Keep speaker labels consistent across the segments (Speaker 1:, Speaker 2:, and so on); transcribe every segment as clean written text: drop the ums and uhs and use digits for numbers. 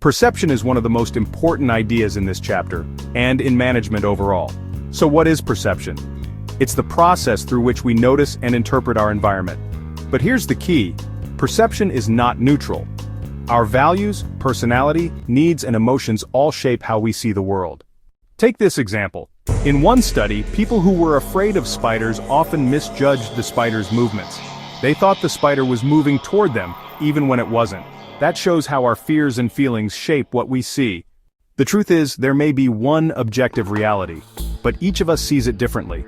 Speaker 1: Perception is one of the most important ideas in this chapter, and in management overall. So what is perception? It's the process through which we notice and interpret our environment. But here's the key: perception is not neutral. Our values, personality, needs, and emotions all shape how we see the world. Take this example. In one study, people who were afraid of spiders often misjudged the spider's movements. They thought the spider was moving toward them, even when it wasn't. That shows how our fears and feelings shape what we see. The truth is, there may be one objective reality, but each of us sees it differently.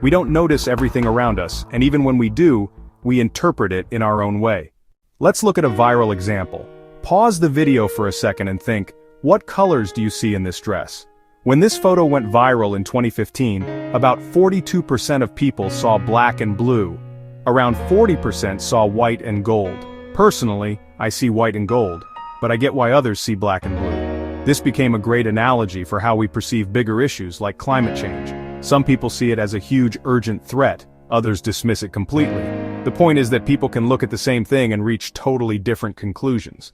Speaker 1: We don't notice everything around us, and even when we do, we interpret it in our own way. Let's look at a viral example. Pause the video for a second and think, what colors do you see in this dress? When this photo went viral in 2015, about 42% of people saw black and blue. Around 40% saw white and gold. Personally, I see white and gold, but I get why others see black and blue. This became a great analogy for how we perceive bigger issues like climate change. Some people see it as a huge urgent threat, others dismiss it completely. The point is that people can look at the same thing and reach totally different conclusions.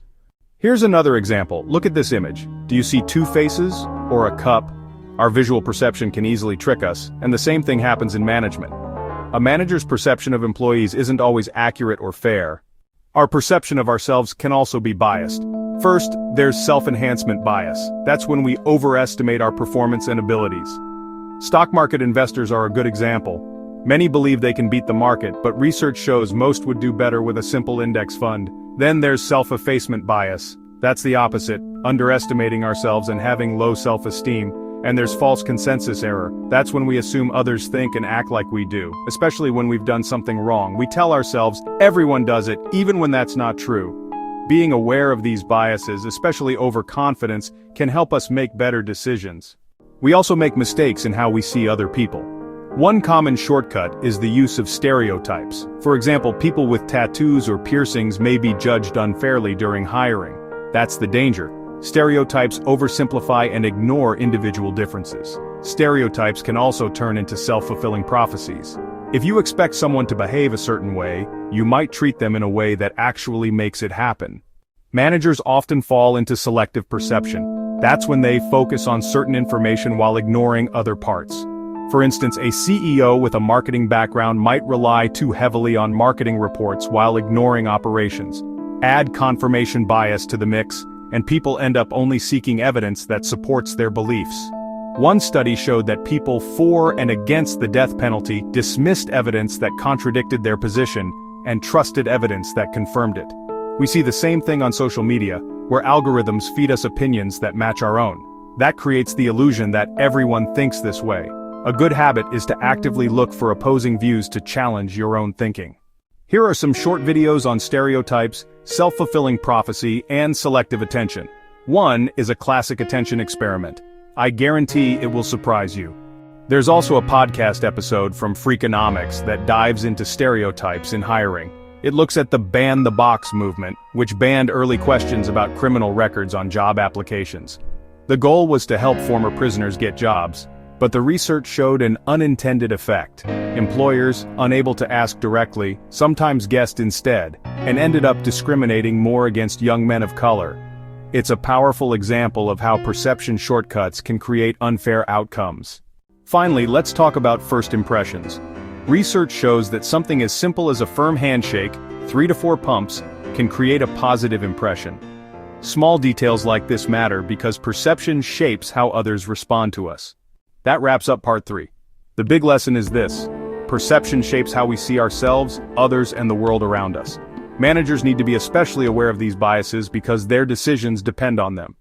Speaker 1: Here's another example. Look at this image. Do you see two faces or a cup? Our visual perception can easily trick us, and the same thing happens in management. A manager's perception of employees isn't always accurate or fair. Our perception of ourselves can also be biased. First, there's self-enhancement bias. That's when we overestimate our performance and abilities. Stock market investors are a good example. Many believe they can beat the market, but research shows most would do better with a simple index fund. Then there's self-effacement bias. That's the opposite, underestimating ourselves and having low self-esteem. And there's false consensus error. That's when we assume others think and act like we do, especially when we've done something wrong. We tell ourselves, everyone does it, even when that's not true. Being aware of these biases, especially overconfidence, can help us make better decisions. We also make mistakes in how we see other people. One common shortcut is the use of stereotypes. For example, people with tattoos or piercings may be judged unfairly during hiring. That's the danger. Stereotypes oversimplify and ignore individual differences. Stereotypes can also turn into self-fulfilling prophecies. If you expect someone to behave a certain way, you might treat them in a way that actually makes it happen. Managers often fall into selective perception. That's when they focus on certain information while ignoring other parts. For instance, a CEO with a marketing background might rely too heavily on marketing reports while ignoring operations. Add confirmation bias to the mix, and people end up only seeking evidence that supports their beliefs. One study showed that people for and against the death penalty dismissed evidence that contradicted their position and trusted evidence that confirmed it. We see the same thing on social media, where algorithms feed us opinions that match our own. That creates the illusion that everyone thinks this way. A good habit is to actively look for opposing views to challenge your own thinking. Here are some short videos on stereotypes, self-fulfilling prophecy, and selective attention. One is a classic attention experiment. I guarantee it will surprise you. There's also a podcast episode from Freakonomics that dives into stereotypes in hiring. It looks at the ban the box movement, which banned early questions about criminal records on job applications. The goal was to help former prisoners get jobs, but the research showed an unintended effect. Employers, unable to ask directly, sometimes guessed instead, and ended up discriminating more against young men of color. It's a powerful example of how perception shortcuts can create unfair outcomes. Finally, let's talk about first impressions. Research shows that something as simple as a firm handshake, 3 to 4 pumps, can create a positive impression. Small details like this matter because perception shapes how others respond to us. That wraps up part 3. The big lesson is this: perception shapes how we see ourselves, others, and the world around us. Managers need to be especially aware of these biases because their decisions depend on them.